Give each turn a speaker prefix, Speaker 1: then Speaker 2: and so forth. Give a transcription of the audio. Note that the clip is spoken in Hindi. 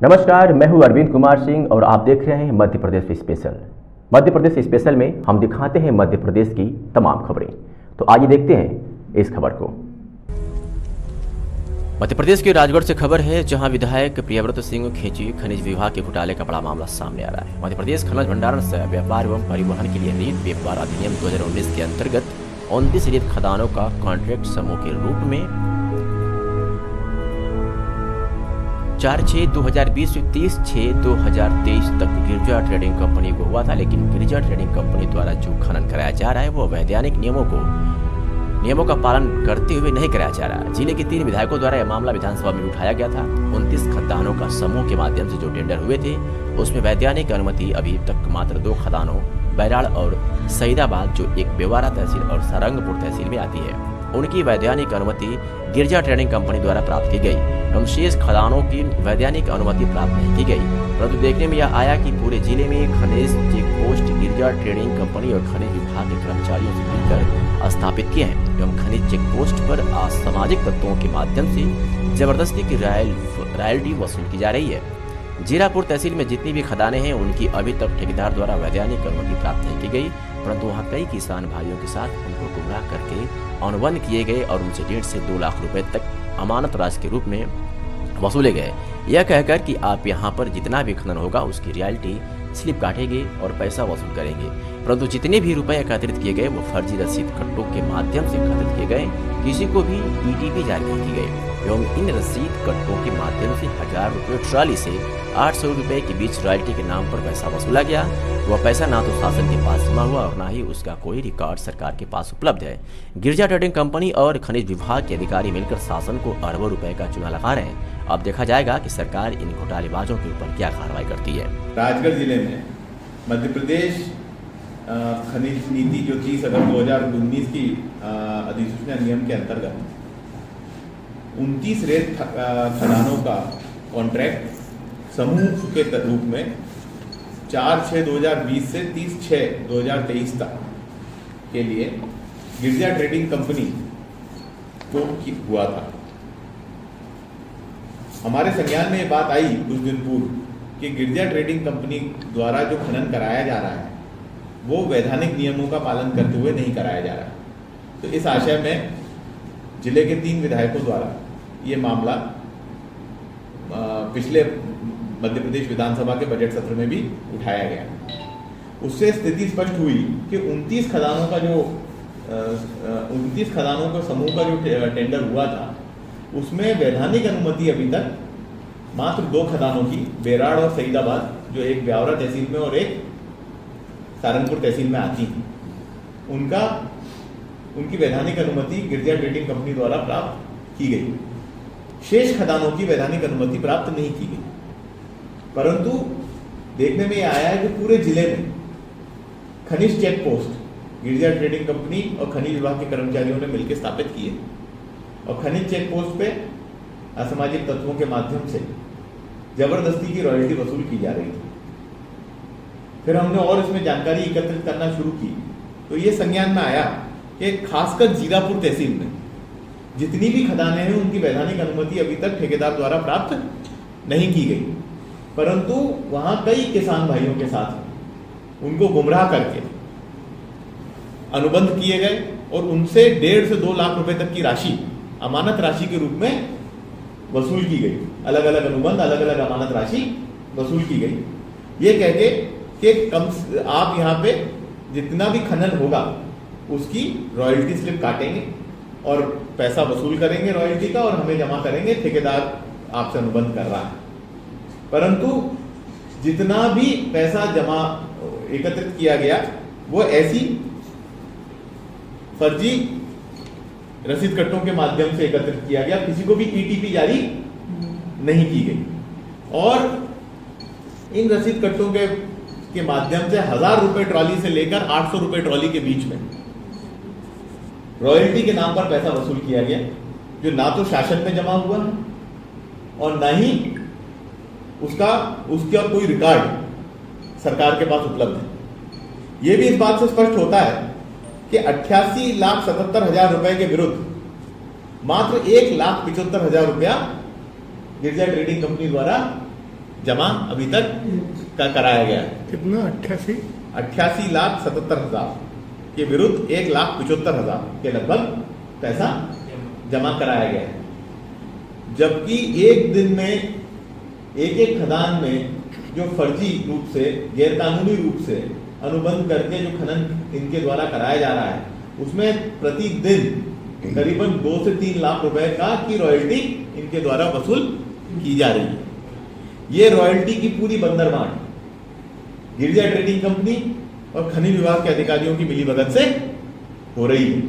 Speaker 1: नमस्कार, मैं हूं अरविंद कुमार सिंह और आप देख रहे हैं मध्य प्रदेश स्पेशल। मध्य प्रदेश स्पेशल में हम दिखाते हैं मध्य प्रदेश की तमाम खबरें। तो आइए देखते हैं इस खबर को। मध्य प्रदेश के राजगढ़ से खबर है, जहां विधायक प्रियव्रत सिंह खींची खनिज विभाग के घोटाले का बड़ा मामला सामने आ रहा है। मध्य प्रदेश खनिज भंडारण से व्यापार एवं परिवहन के लिए रेत व्यापार अधिनियम 2019 के अंतर्गत 29 रेत खदानों का कॉन्ट्रैक्ट समूह के रूप में 4/6/2020 से 30/6/2023 तक गिरजा ट्रेडिंग कंपनी को हुआ था। लेकिन गिरजा ट्रेडिंग कंपनी द्वारा जो खनन कराया जा रहा है वो वैधानिक नियमों का पालन करते हुए नहीं कराया जा रहा। जिले के 3 विधायकों द्वारा यह मामला विधानसभा में उठाया गया था। 29 खदानों का समूह के माध्यम से जो टेंडर हुए थे उसमें वैधानिक अनुमति अभी तक मात्र 2 खदानों बैराड़ और सईदाबाद, जो एक बेवारा तहसील और सारंगपुर तहसील में आती है, उनकी वैधानिक अनुमति गिरजा ट्रेडिंग कंपनी द्वारा प्राप्त की गई एवं शेष खदानों की वैधानिक अनुमति प्राप्त नहीं की गई। परंतु देखने में यह आया कि पूरे जिले में खनिज चेक पोस्ट गिरजा ट्रेडिंग कंपनी और खनिज विभाग के कर्मचारियों से मिलकर स्थापित किए हैं एवं खनिज चेक पोस्ट पर असामाजिक तत्वों के माध्यम से जबरदस्ती की रॉयल्टी वसूल की जा रही है। जीरापुर तहसील में जितनी भी खदानें हैं उनकी अभी तक ठेकेदार द्वारा वैधानिक अनुमति प्राप्त नहीं की गई, परंतु वहां कई किसान भाइयों के साथ उनको गुमराह करके अनुबंध किए गए और उनसे 1.5 से 2 लाख रुपए तक अमानत राशि के रूप में वसूले गए, यह कहकर कि आप यहाँ पर जितना भी खनन होगा उसकी रॉयल्टी स्लिप काटेंगे और पैसा वसूल करेंगे। परंतु जितने भी रुपए एकत्रित किए गए वो फर्जी रसीद कट्टों के माध्यम से एकत्रित किए गए, किसी को भी ETP जारी नहीं की गई एवं इन रसीद कट्टों के माध्यम से 1000 रुपये ट्राली से 800 रुपये के बीच रॉयल्टी के नाम पर पैसा वसूला गया। वह पैसा ना तो शासन के पास जमा हुआ और ना ही उसका कोई रिकॉर्ड सरकार के पास उपलब्ध है। गिरजा ट्रेडिंग कंपनी और खनिज विभाग के अधिकारी मिलकर शासन को अरबों रुपए का चूना लगा रहे हैं। अब देखा जाएगा कि सरकार इन घोटालेबाजों के ऊपर क्या कार्रवाई करती है।
Speaker 2: राजगढ़ जिले में मध्य प्रदेश खनिज नीति जो 30 अगस्त 2019 की अधिसूचना नियम के अंतर्गत 29 रेत खदानों का कॉन्ट्रैक्ट समूह के रूप में 4/6/2020 से 30/6/2023 तक के लिए गिरजा ट्रेडिंग कंपनी को हुआ था। हमारे संज्ञान में ये बात आई कुछ दिन पूर्व कि गिरजा ट्रेडिंग कंपनी द्वारा जो खनन कराया जा रहा है वो वैधानिक नियमों का पालन करते हुए नहीं कराया जा रहा। तो इस आशय में जिले के 3 विधायकों द्वारा ये मामला पिछले मध्य प्रदेश विधानसभा के बजट सत्र में भी उठाया गया। उससे स्थिति स्पष्ट हुई कि 29 खदानों का समूह का जो टेंडर हुआ था उसमें वैधानिक अनुमति अभी तक मात्र 2 खदानों की, बेराड़ और सईदाबाद, जो एक ब्यावरा तहसील में और एक सारंगपुर तहसील में आती है, उनकी वैधानिक अनुमति गिरजा ट्रेडिंग कंपनी द्वारा प्राप्त की गई। शेष खदानों की वैधानिक अनुमति प्राप्त नहीं की गई। परंतु देखने में आया है कि पूरे जिले में खनिज चेक पोस्ट गिरजा ट्रेडिंग कंपनी और खनिज विभाग के कर्मचारियों ने मिलकर स्थापित किए और खनिज चेक पोस्ट पे असामाजिक तत्वों के माध्यम से जबरदस्ती की रॉयल्टी वसूल की जा रही थी। फिर हमने और इसमें जानकारी एकत्रित करना शुरू की तो ये संज्ञान में आया कि खासकर जीरापुर तहसील में जितनी भी खदानें हैं उनकी वैधानिक अनुमति अभी तक ठेकेदार द्वारा प्राप्त नहीं की गई, परंतु वहां कई किसान भाइयों के साथ उनको गुमराह करके अनुबंध किए गए और उनसे 1.5 से 2 लाख रुपए तक की राशि अमानत राशि के रूप में वसूल की गई। अलग अलग अनुबंध, अलग अलग अमानत राशि वसूल की गई, ये कह के कि आप यहाँ पे जितना भी खनन होगा उसकी रॉयल्टी स्लिप काटेंगे और पैसा वसूल करेंगे रॉयल्टी का और हमें जमा करेंगे, ठेकेदार आपसे अनुबंध कर रहा है। परंतु जितना भी पैसा जमा एकत्रित किया गया वो ऐसी फर्जी रसीद कट्टों के माध्यम से एकत्रित किया गया, किसी को भी ETP जारी नहीं की गई और इन रसीद कट्टों के माध्यम से 1000 रुपए ट्रॉली से लेकर 800 रुपए ट्रॉली के बीच में रॉयल्टी के नाम पर पैसा वसूल किया गया, जो ना तो शासन में जमा हुआ है और ना ही उसका कोई रिकॉर्ड सरकार के पास उपलब्ध है। यह भी इस बात से स्पष्ट होता है कि 88,77,000 रुपए के विरुद्ध मात्र 1,75,000 रुपया गिरजा ट्रेडिंग कंपनी द्वारा जमा अभी तक का कराया गया है।
Speaker 3: कितना 88?
Speaker 2: 88,77,000 के विरुद्ध 1,75,000 के लगभग पैसा जमा कराया गया है। जबकि एक दिन में एक खदान में जो फर्जी रूप से, गैरकानूनी रूप से अनुबंध करके जो खनन इनके द्वारा कराया जा रहा है, उसमें प्रतिदिन करीबन 2 से 3 लाख रुपए का की रॉयल्टी इनके द्वारा वसूल की जा रही है। ये रॉयल्टी की पूरी बंदरबांट गिरिजा ट्रेडिंग कंपनी और खनिज विभाग के अधिकारियों की मिलीभगत से हो रही है।